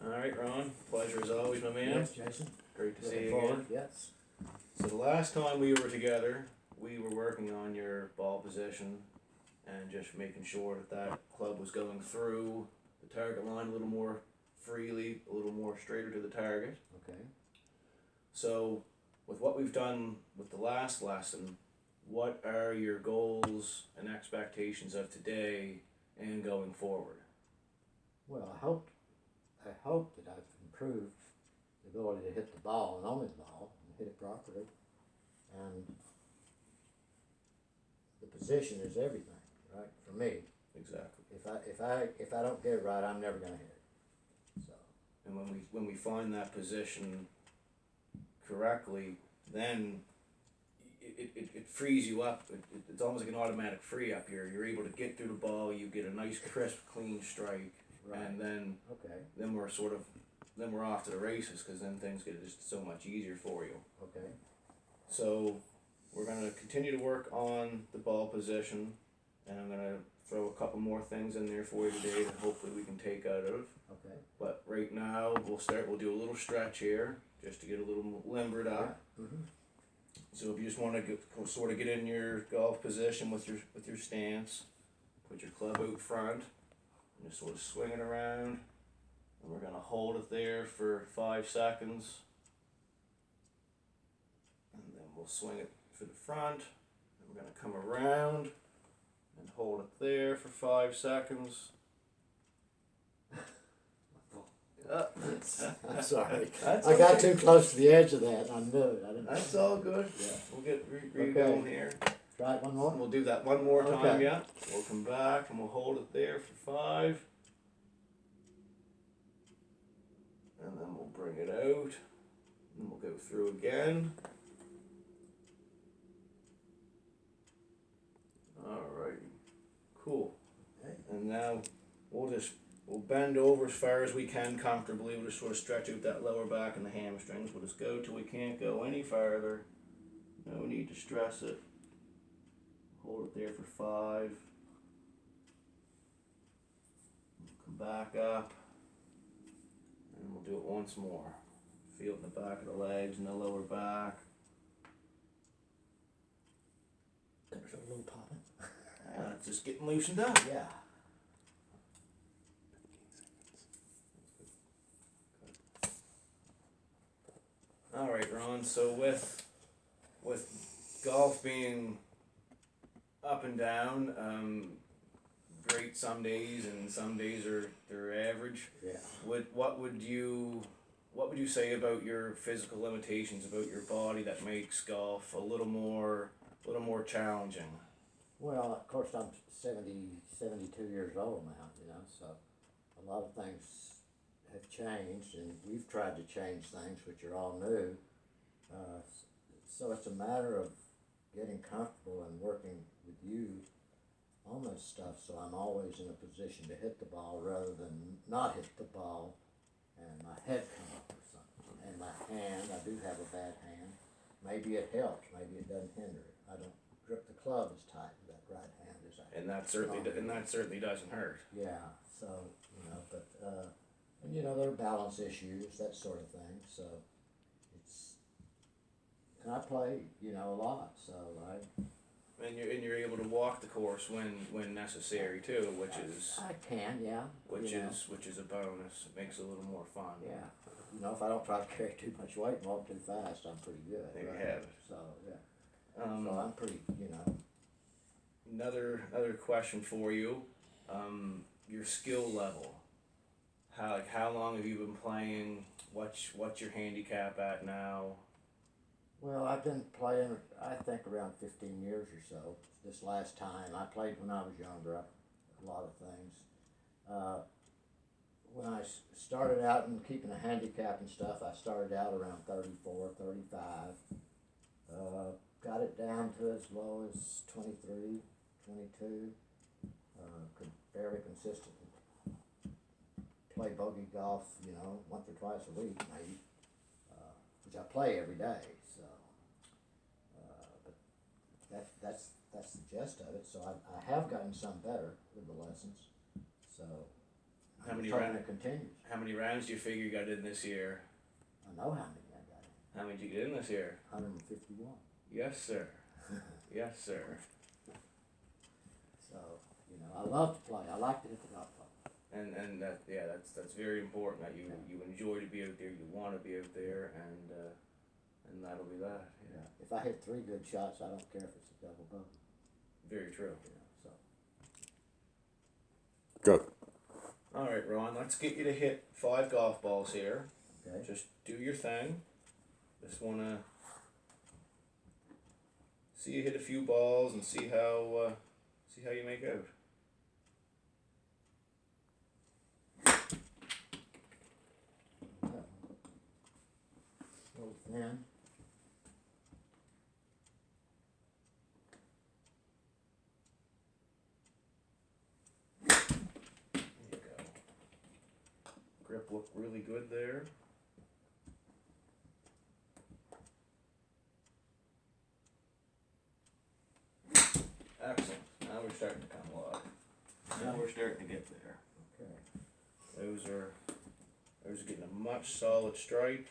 Alright, Ron, pleasure as always, my man. Yes, Jason. Great to see Looking you forward. again. Yes. So the last time we were together, we were working on your ball position and just making sure that that club was going through the target line a little more freely, a little more straighter to the target. Okay. So with what we've done with the last lesson, what are your goals and expectations of today and going forward? Well, I hope that I've improved the ability to hit the ball and only the ball and hit it properly. And the position is everything, right? For me, Exactly. if I don't get it right, I'm never gonna hit it. So. And when we find that position correctly, then it frees you up. It's almost like an automatic free up. You're able to get through the ball. You get a nice crisp, clean strike, Right. and then Okay. we're off to the races because then things get just so much easier for you. Okay. So we're gonna continue to work on the ball position, and I'm gonna throw a couple more things in there for you today that hopefully we can take out of. Okay. But right now we'll do a little stretch here just to get a little limbered up. Yeah. Mm-hmm. So if you just want to sort of get in your golf position with your stance, put your club out front, and just sort of swing it around, and we're gonna hold it there for 5 seconds, and then we'll swing it for the front, and we're gonna come around and hold it there for 5 seconds. I'm sorry. That's I got okay. too close to the edge of that. I knew it. I didn't. That's all good. Yeah. We'll get Okay. going here. Try it one more. We'll do that one more time, Okay. yeah. We'll come back and we'll hold it there for 5. And then we'll bring it out. And we'll go through again. Alright. Cool. Okay. And now we'll bend over as far as we can comfortably. We'll just sort of stretch out that lower back and the hamstrings. We'll just go till we can't go any farther. No need to stress it. Hold it there for 5. Come back up. And we'll do it once more. Feel it in the back of the legs and the lower back. There's a little popping. It's just getting loosened up. Yeah. Alright, Ron, so with golf being up and down, great some days and some days they're average. Yeah. What would you say about your physical limitations, about your body that makes golf a little more challenging? Well, of course, I'm 72 years old now, so a lot of things have changed, and we've tried to change things, which are all new. So it's a matter of getting comfortable and working with you on this stuff, so I'm always in a position to hit the ball rather than not hit the ball and my head come up or something. And my hand, I do have a bad hand. Maybe it helps, maybe it doesn't hinder it. I don't grip the club as tight with that right hand as I And that certainly doesn't hurt. Yeah, so, but, and there are balance issues, that sort of thing, so and I play, a lot, so And you're able to walk the course when necessary too, which is I can, yeah. which is a bonus. It makes it a little more fun. Yeah, if I don't try to carry too much weight and walk too fast, I'm pretty good. There you right? have it. So, yeah, so I'm pretty, Another question for you, your skill level. How long have you been playing? What's your handicap at now? Well, I've been playing, I think, around 15 years or so. This last time, I played when I was younger, a lot of things. When I started out and keeping a handicap and stuff, I started out around 34, 35. Got it down to as low as 23, 22. Fairly consistent. Play bogey golf, once or twice a week, maybe, which I play every day. So, but that's the gist of it. So I have gotten some better with the lessons. So How many hoping rounds? it continues. How many rounds do you figure you got in this year? I know how many I got, How many did you get in this year? 151. Yes, sir. Yes, sir. So, you know, I love to play. I like to hit the golf ball. And that, yeah, that's very important that you enjoy to be out there, you want to be out there, and that'll be that. Yeah. If I hit 3 good shots, I don't care if it's a double bogey. Very true. You know, so. Good. All right, Ron, let's get you to hit 5 golf balls here. Okay. Just do your thing. Just wanna see you hit a few balls and see how you make out. Yeah. A little thin. There you go. Grip looked really good there. Excellent. Now we're starting to come alive. Now we're starting to get there. Okay. Those are getting a much solid strike.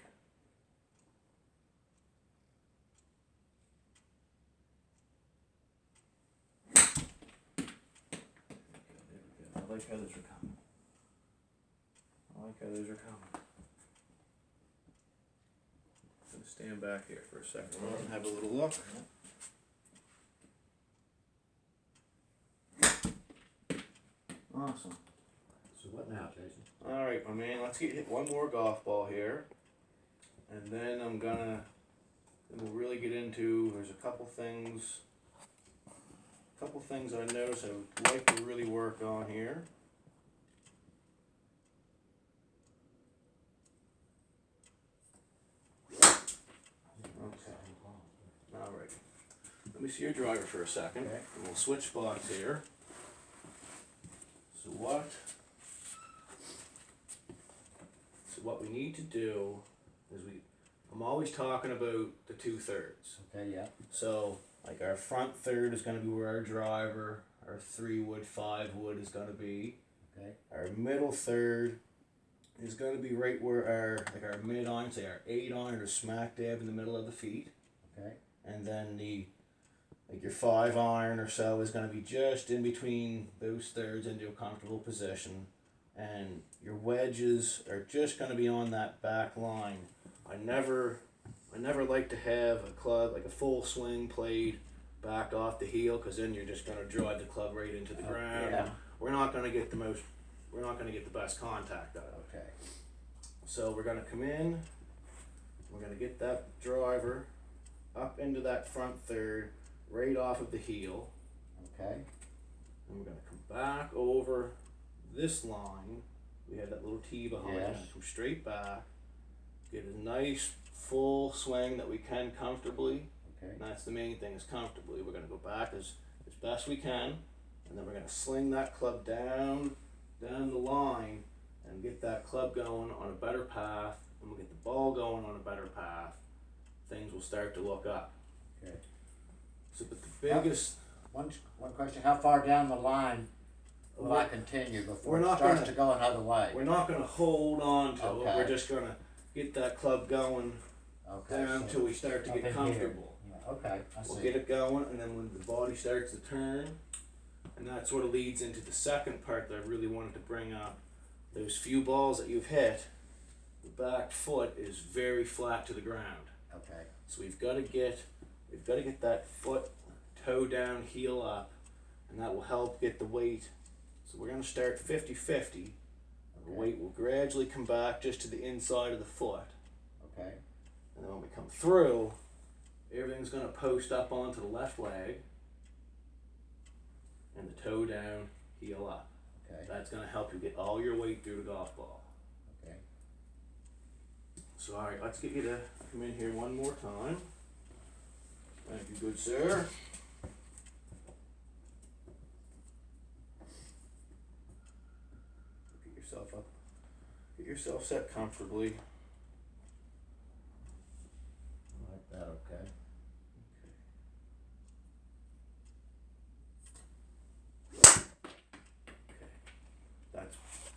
I like how those are coming. I like how those are coming. I'm gonna stand back here for a second and have a little look. Awesome. So what now, Jason? Alright, my man, let's get hit one more golf ball here. And then we'll really get into, there's a couple things I noticed I would like to really work on here. Alright. Let me see your driver for a second. Okay. And we'll switch spots here. So what we need to do is I'm always talking about the 2/3. Okay, yeah. So like our front third is gonna be where our driver, our 3-wood, 5-wood is gonna be. Okay. Our middle third is gonna be right where our mid iron, say our 8 iron or smack dab in the middle of the feet. Okay. And then your 5 iron or so is going to be just in between those thirds into a comfortable position, and your wedges are just going to be on that back line. I never like to have a club like a full swing played back off the heel, because then you're just going to drive the club right into the ground. Yeah. We're not going to get the best contact out of it. Okay. So we're going to come in. We're going to get that driver up into that front third, right off of the heel. Okay. And we're going to come back over this line. We had that little T behind Yes. it. Come straight back. Get a nice full swing that we can comfortably. Okay. And that's the main thing, is comfortably. We're going to go back as best we can. And then we're going to sling that club down the line and get that club going on a better path. And we'll get the ball going on a better path. Things will start to look up. Okay. So, but the biggest... One question, how far down the line will I continue before it starts to go another way? We're not going to hold on to it. Okay. We're just going to get that club going down until we start to up get in comfortable. here. Yeah, okay, I see. We'll get it going, and then when the body starts to turn, and that sort of leads into the second part that I really wanted to bring up. Those few balls that you've hit, the back foot is very flat to the ground. Okay. So we've got to get that foot, toe down, heel up, and that will help get the weight. So we're going to start 50-50. The weight will gradually come back just to the inside of the foot. Okay. And then when we come through, everything's going to post up onto the left leg, and the toe down, heel up. Okay. That's going to help you get all your weight through the golf ball. Okay. So alright, let's get you to come in here one more time. Thank you, good sir. Get yourself up. Get yourself set comfortably. I like that, okay.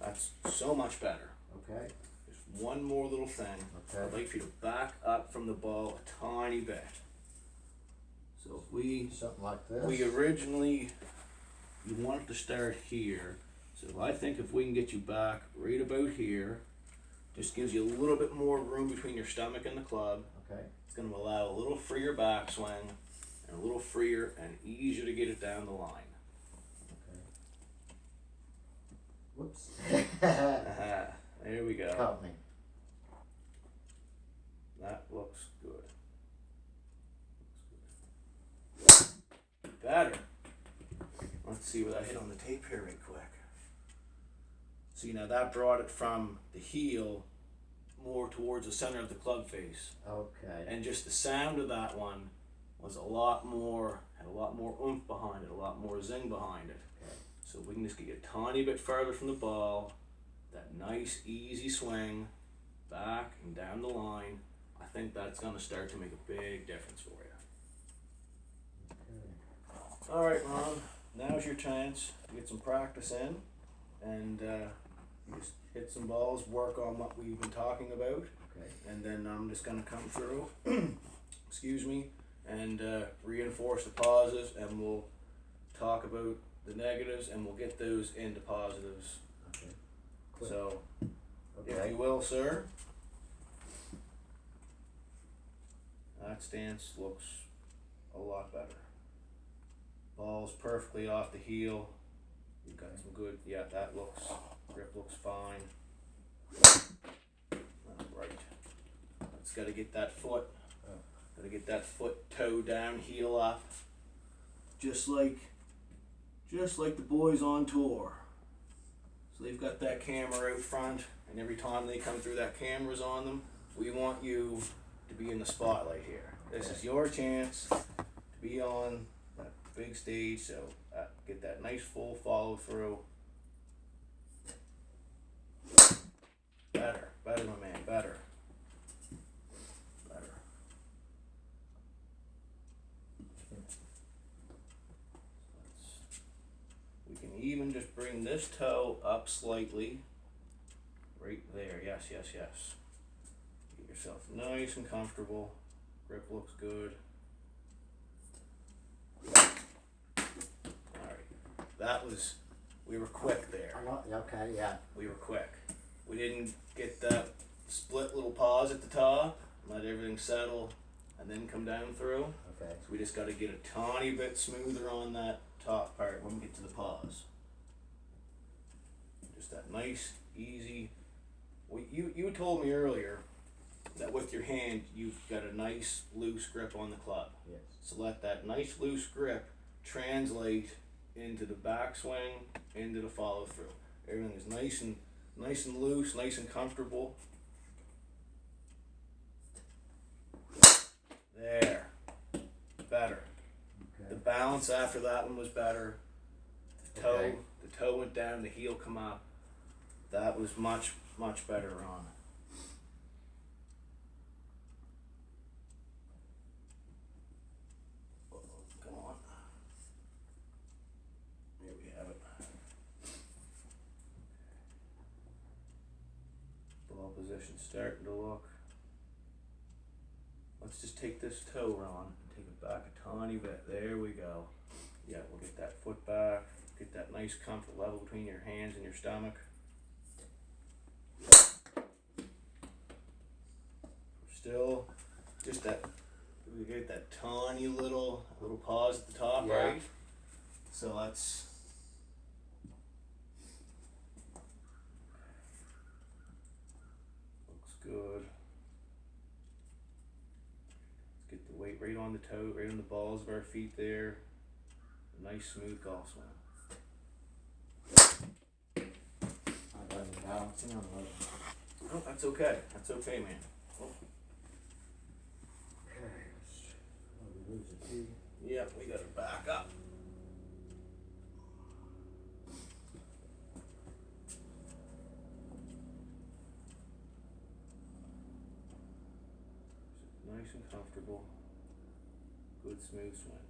That's so much better. Okay, Just one more little thing. okay. I'd like for you to back up from the ball a tiny bit. So if we Something like this? we originally, you wanted to start here. So I think if we can get you back right about here, just gives you a little bit more room between your stomach and the club. Okay, It's going to allow a little freer backswing and a little freer and easier to get it down the line. okay. Whoops. Aha, there we go. Caught me. That looks good. Better. Let's see what I hit on the tape here right quick. See, now that brought it from the heel more towards the center of the club face. Okay. And just the sound of that one was a lot more, had a lot more oomph behind it, a lot more zing behind it. Okay. So we can just get you a tiny bit further from the ball, that nice easy swing, back and down the line. I think that's going to start to make a big difference for you. Okay. All right, Ron, now's your chance to get some practice in, and you just hit some balls, work on what we've been talking about, Okay. and then I'm just going to come through, excuse me, and reinforce the positives, and we'll talk about the negatives, and we'll get those into positives. Okay. Quick. So, if Okay. you will, sir. That stance looks a lot better. Ball's perfectly off the heel. You've got some good, yeah, that looks, grip looks fine. Alright. It's gotta get that foot, toe down, heel up. Just like the boys on tour. So they've got that camera out front, and every time they come through, that camera's on them. We want you to be in the spotlight here. This is your chance to be on that big stage, so get that nice full follow through. Better, my man, better. We can even just bring this toe up slightly. Right there, yes. Get yourself nice and comfortable. Grip looks good. Alright, we were quick there. Okay, yeah. We were quick. We didn't get that split little pause at the top, let everything settle, and then come down through. Okay. So we just got to get a tiny bit smoother on that top part when we get to the pause. Just that nice, easy. You told me earlier that with your hand you've got a nice loose grip on the club. Yes. So let that nice loose grip translate into the backswing, into the follow through. Everything is nice and loose, nice and comfortable. There. Better. Okay. The balance after that one was better. The toe went down, the heel come up. That was much better on it. Come on. Here we have it. Ball position starting to look. Let's just take this toe, Ron, and take it back a tiny bit. There we go. Yeah, we'll get that foot back, get that nice comfort level between your hands and your stomach. Still, just that, we get that tiny little pause at the top, Yeah. right? So let's, looks good. Let's get the weight right on the toe, right on the balls of our feet there. A nice smooth golf swing. I wasn't balancing on it. Oh, that's okay, man. Oh. Okay. We lose a key. Yeah, we gotta back up. Nice and comfortable. Good smooth swing.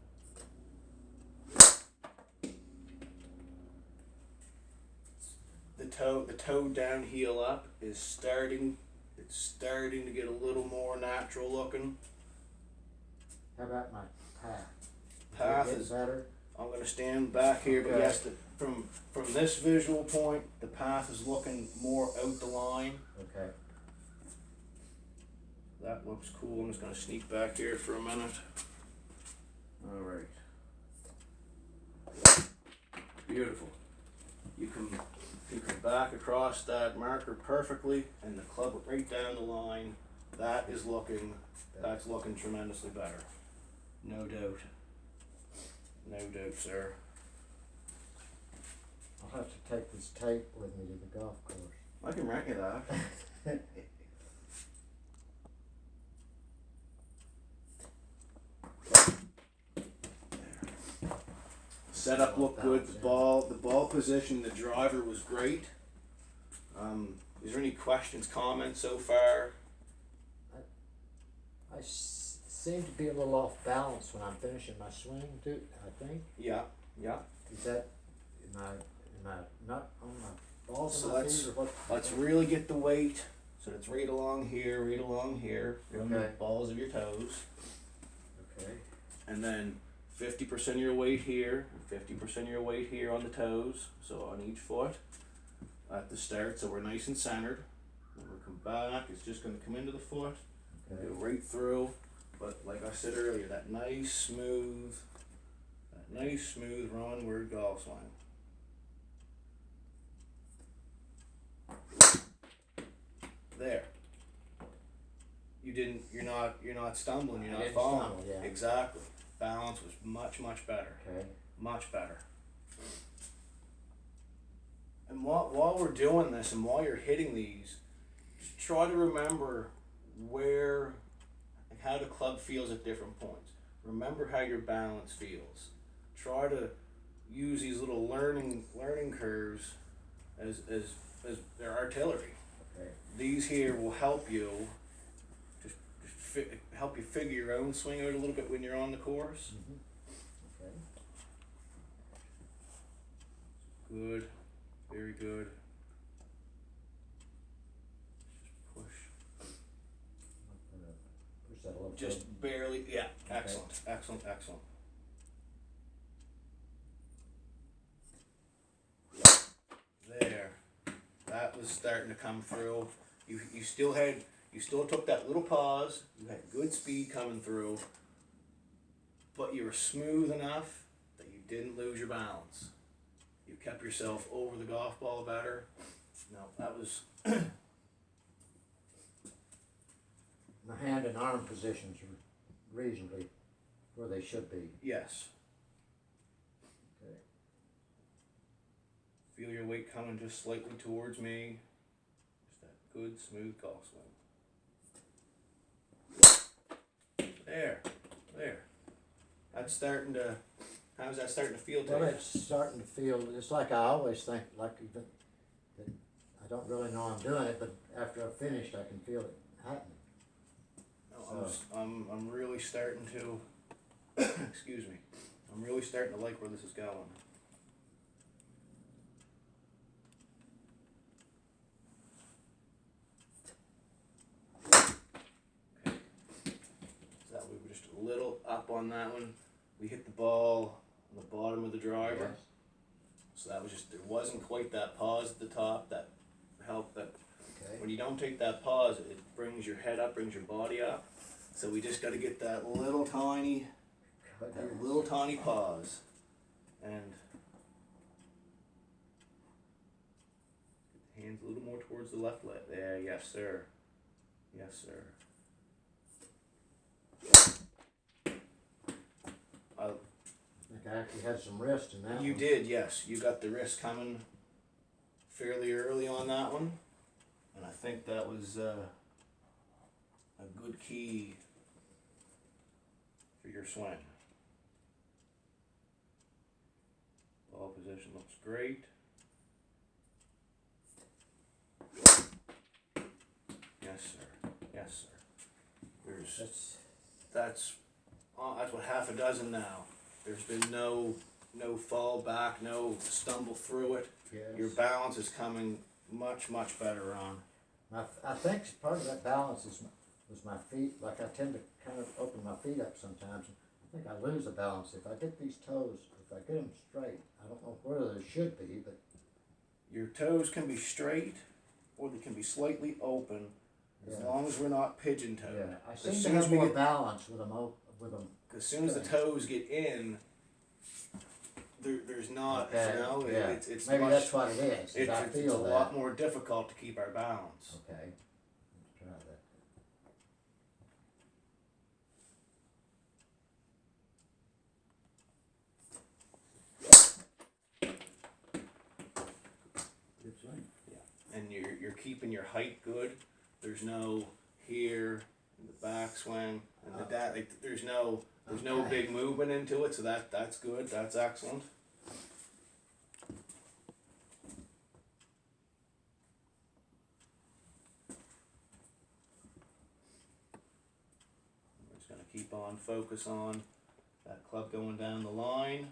The the toe down, heel up is starting. It's starting to get a little more natural looking. How about my path? Path Is it is. getting better? I'm gonna stand back here, but Okay. yes, from this visual point, the path is looking more out the line. Okay. That looks cool. I'm just gonna sneak back here for a minute. All right. Beautiful. You can back across that marker perfectly, and the club it right down the line. That's looking tremendously better. No doubt. No doubt, sir. I'll have to take this tape with me to the golf course. I can rent you that. Setup looked good. The ball position, the driver was great. Is there any questions, comments so far? I seem to be a little off balance when I'm finishing my swing too, I think. Yeah. Is that, am I not on my balls So on my let's- feet or what? Let's really get the weight. So it's right along here, from the Okay. balls of your toes. Okay. And then 50% of your weight here, and 50% of your weight here on the toes, so on each foot at the start, so we're nice and centered. When we come back, it's just going to come into the foot, Okay. go right through, but like I said earlier, that nice smooth runward golf swing. There. You're not stumbling, you're I not didn't falling. stumble, yeah. Exactly. Balance was much better. Okay. Much better. And while we're doing this and while you're hitting these, just try to remember how the club feels at different points. Remember how your balance feels. Try to use these little learning curves as their artillery. Okay. These here will help you help you figure your own swing out a little bit when you're on the course. Mm-hmm. Okay. Good, very good. Just push. Push that a little. Just barely, yeah. Excellent. There. That was starting to come through. You still took that little pause. You had good speed coming through, but you were smooth enough that you didn't lose your balance. You kept yourself over the golf ball better. No, that was My hand and arm positions are reasonably where they should be. yes. Okay. Feel your weight coming just slightly towards me. Just that good smooth golf swing. There. That's starting to. How's that starting to feel to Well, you? it's starting to feel, it's like I always think, like even, that I don't really know I'm doing it, but after I've finished, I can feel it happening. No, I'm really starting to. Excuse me. I'm really starting to like where this is going. Okay. So that we were just a little up on that one. We hit the ball on the bottom of the driver. Yes. So that was just, there wasn't quite that pause at the top that helped. That Okay. when you don't take that pause, it brings your head up, brings your body up. So we just got to get that little tiny pause, and get the hands a little more towards the left leg. There, yes sir, yes sir. I think I actually had some wrist in that You one. did, yes. You got the wrist coming fairly early on that one, and I think that was a good key for your swing. Ball position looks great. Yes, sir. Yes, sir. That's what half a dozen now. There's been no fall back, no stumble through it. your Yes. balance is coming much better on. I think part of that balance was my feet. Like I tend to kind of open my feet up sometimes. I think I lose the balance if I get these toes. If I get them straight, I don't know where they should be, but Your toes can be straight or they can be slightly open as yeah. long as we're not pigeon toed. Yeah, I As seem to soon as have we more get, balance with them. With them. as soon as the straight. toes get in, there's not, Okay. you know, Yeah. it's Maybe much, that's what it is. I it's feel a that. lot more difficult to keep our balance. Okay. Let's try that. Good swing. And you're keeping your height good. There's no here in the backswing and the like, there's no Okay. big movement into it, so that's good. That's excellent. We're just gonna keep on focus on that club going down the line.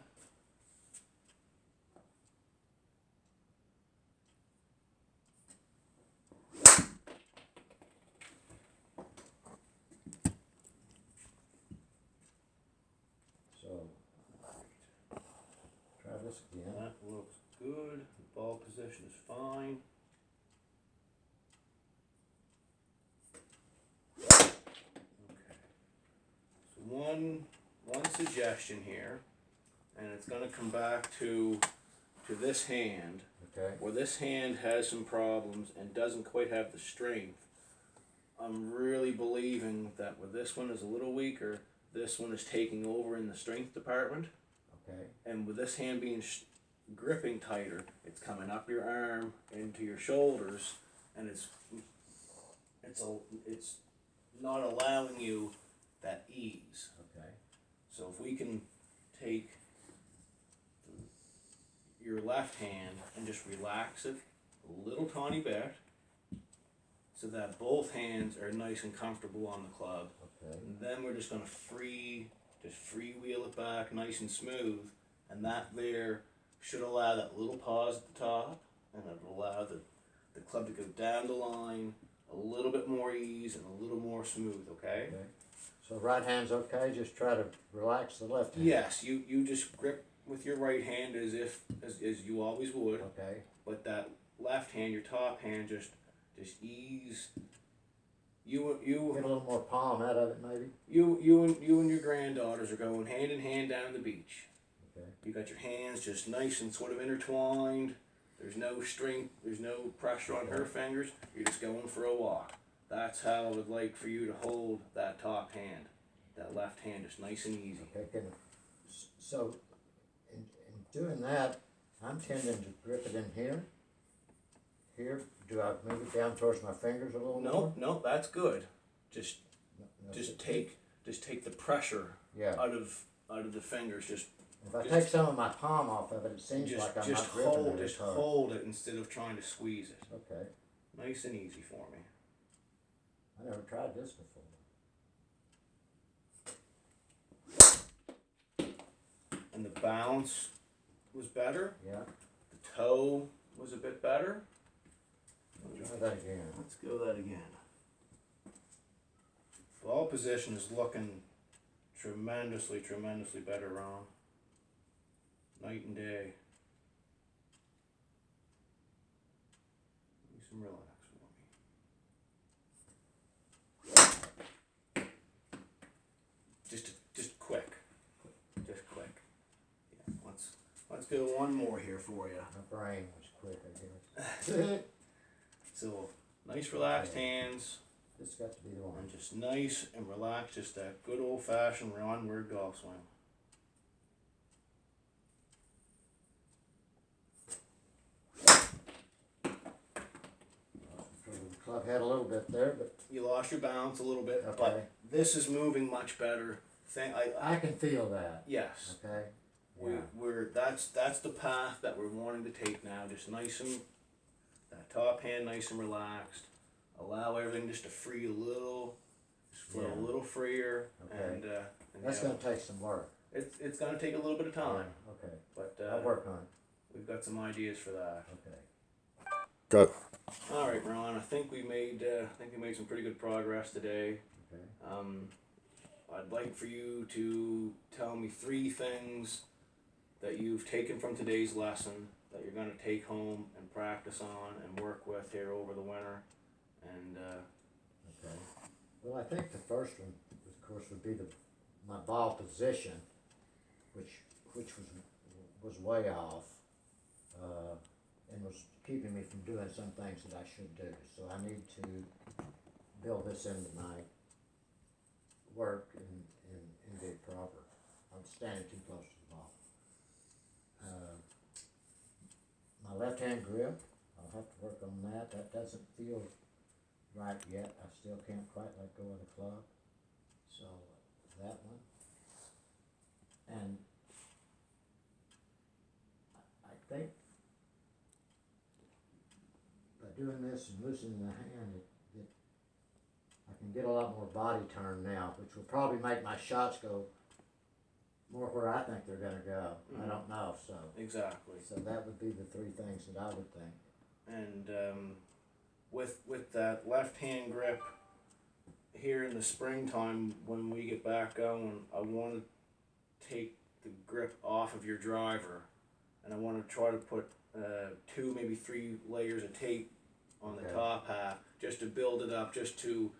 So try this again. That looks good. The ball position is fine. Okay. So one suggestion here, and it's gonna come back to this hand, Okay. where this hand has some problems and doesn't quite have the strength. I'm really believing that where this one is a little weaker, this one is taking over in the strength department. Okay. And with this hand being gripping tighter, it's coming up your arm into your shoulders, and it's not allowing you that ease. Okay. So if we can take your left hand and just relax it a little tiny bit, so that both hands are nice and comfortable on the club, Okay. and then we're just gonna freewheel it back nice and smooth, and that there should allow that little pause at the top, and it'll allow the club to go down the line, a little bit more ease and a little more smooth, okay? Okay. So right hand's okay. Just try to relax the left hand. Yes, you just grip with your right hand as you always would, Okay. but that left hand, your top hand, just ease. You Get a little more palm out of it, maybe. you and your granddaughters are going hand in hand down the beach. Okay. You got your hands just nice and sort of intertwined. There's no strength, there's no pressure on her fingers. You're just going for a walk. That's how I would like for you to hold that top hand, that left hand, just nice and easy. Okay. So, in doing that, I'm tending to grip it in here. Here, do I move it down towards my fingers a little more? No, that's good. Just No, just take the pressure Yeah. out of the fingers. Just If I just- take some of my palm off of it, it seems just like I'm just not gripping hold it as just hard. hold it instead of trying to squeeze it. Okay. Nice and easy for me. I never tried this before. And the bounce was better. Yeah. The toe was a bit better. Try that again. Let's go that again. Ball position is looking tremendously better, Ron. Night and day. Need some relax for me. Just quick. Just quick. Yeah, let's go one more here for you. My brain was quick, I guess. So nice relaxed hands. This got to be the one. And just nice and relaxed, just that good old fashioned Ron-word golf swing. The club had a little bit there, but You lost your balance a little bit, Okay. but this is moving much better. I can feel that. Yes, Okay. Yeah. that's the path that we're wanting to take now. Just nice and that top hand, nice and relaxed. Allow everything just to free a little, just flow Yeah. a little freer, Okay. and That's yeah, gonna take some work. it's gonna take a little bit of time, Yeah, okay. but I'll work on it. we've got some ideas for that. Okay. Got All right, Ron. I think we made some pretty good progress today. Okay. I'd like for you to tell me 3 things that you've taken from today's lesson that you're going to take home and practice on and work with here over the winter. And Okay. Well, I think the first one, of course, would be my ball position, which was way off, and was keeping me from doing some things that I should do. So I need to build this into my work and get it proper. I'm standing too close to the ball. My left hand grip, I'll have to work on that. That doesn't feel right yet. I still can't quite let go of the club. So that one. And I think by doing this and loosening the hand, I can get a lot more body turn now, which will probably make my shots go more where I think they're gonna go. I don't know, so exactly. that would be the 3 things that I would think. And with that left hand grip here in the springtime when we get back going, I want to take the grip off of your driver, and I want to try to put 2, maybe 3 layers of tape on the Okay. top half just to build it up, just to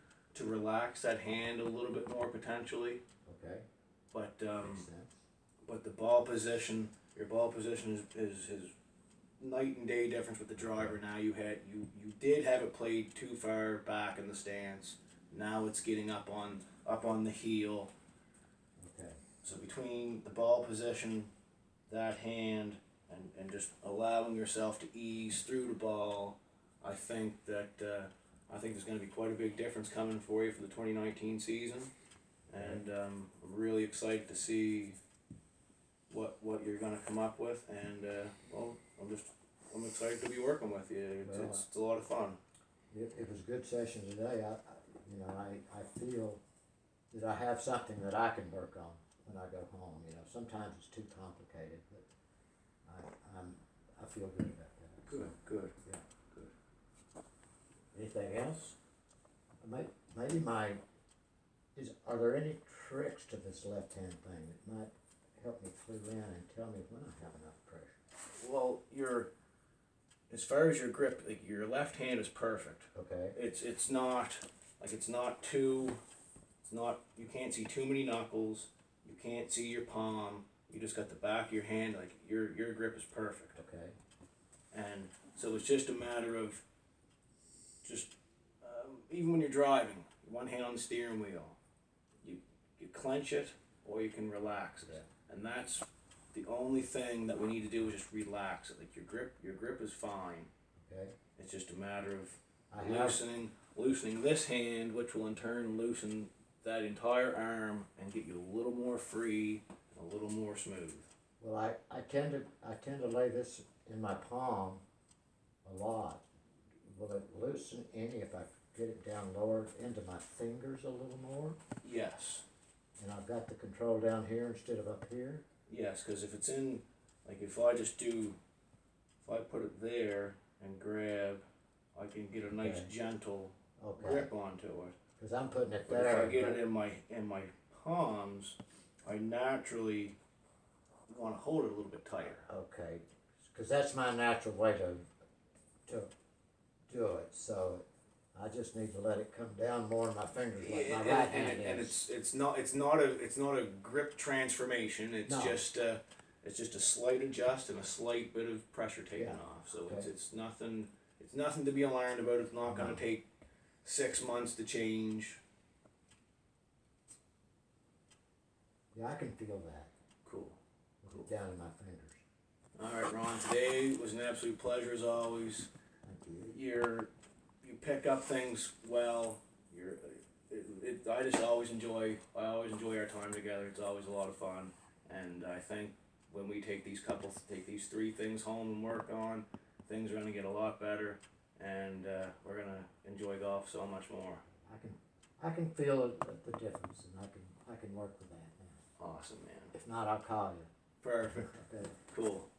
relax that hand a little bit more potentially. Okay, But makes sense. but the ball position, your ball position is night and day difference with the driver. Now you did have it played too far back in the stance. Now it's getting up on the heel. Okay, So between the ball position, that hand, and just allowing yourself to ease through the ball, I think there's going to be quite a big difference coming for you for the 2019 season, and I'm really excited to see what you're going to come up with, and I'm excited to be working with you. It's a lot of fun. it was a good session today. I feel that I have something that I can work on when I go home. Sometimes it's too complicated, but I feel good about that. Good. Yeah. Good. Anything else? Maybe are there any tricks to this left-hand thing that might help me clue in and tell me when I have enough pressure? Well, as far as your grip, like your left hand is perfect. Okay, It's not you can't see too many knuckles, you can't see your palm, you just got the back of your hand, like your grip is perfect. okay, And so it's just a matter of just even when you're driving, one hand on the steering wheel, you clench it or you can relax it. Yeah. And that's the only thing that we need to do is just relax it. Like your grip is fine. okay. It's just a matter of I have, loosening this hand, which will in turn loosen that entire arm and get you a little more free, a little more smooth. well, I tend to lay this in my palm a lot. Will it loosen any if I get it down lower into my fingers a little more? Yes, And I've got the control down here instead of up here? yes, because if it's in, like if I put it there and grab, I can get a nice Okay. gentle Okay, grip onto it. because I'm putting it But there. if I get it in my palms, I naturally want to hold it a little bit tighter. Okay, because that's my natural way to do it, so I just need to let it come down more in my fingers like my right hand And is. it's not a grip transformation. It's No. just a slight adjust and a slight bit of pressure taken Yeah. off. So Okay. it's nothing to be alarmed about. It's not going No. to take 6 months to change. Yeah, I can feel that Cool. down in my fingers. All right, Ron. Today was an absolute pleasure as always. Thank you. You pick up things well. I just always enjoy our time together. It's always a lot of fun, and I think when we take these 3 things home and work on, things are gonna get a lot better, and we're gonna enjoy golf so much more. I can feel the difference, and I can work with that now. Awesome, man. If not, I'll call you. Perfect. Okay. Cool.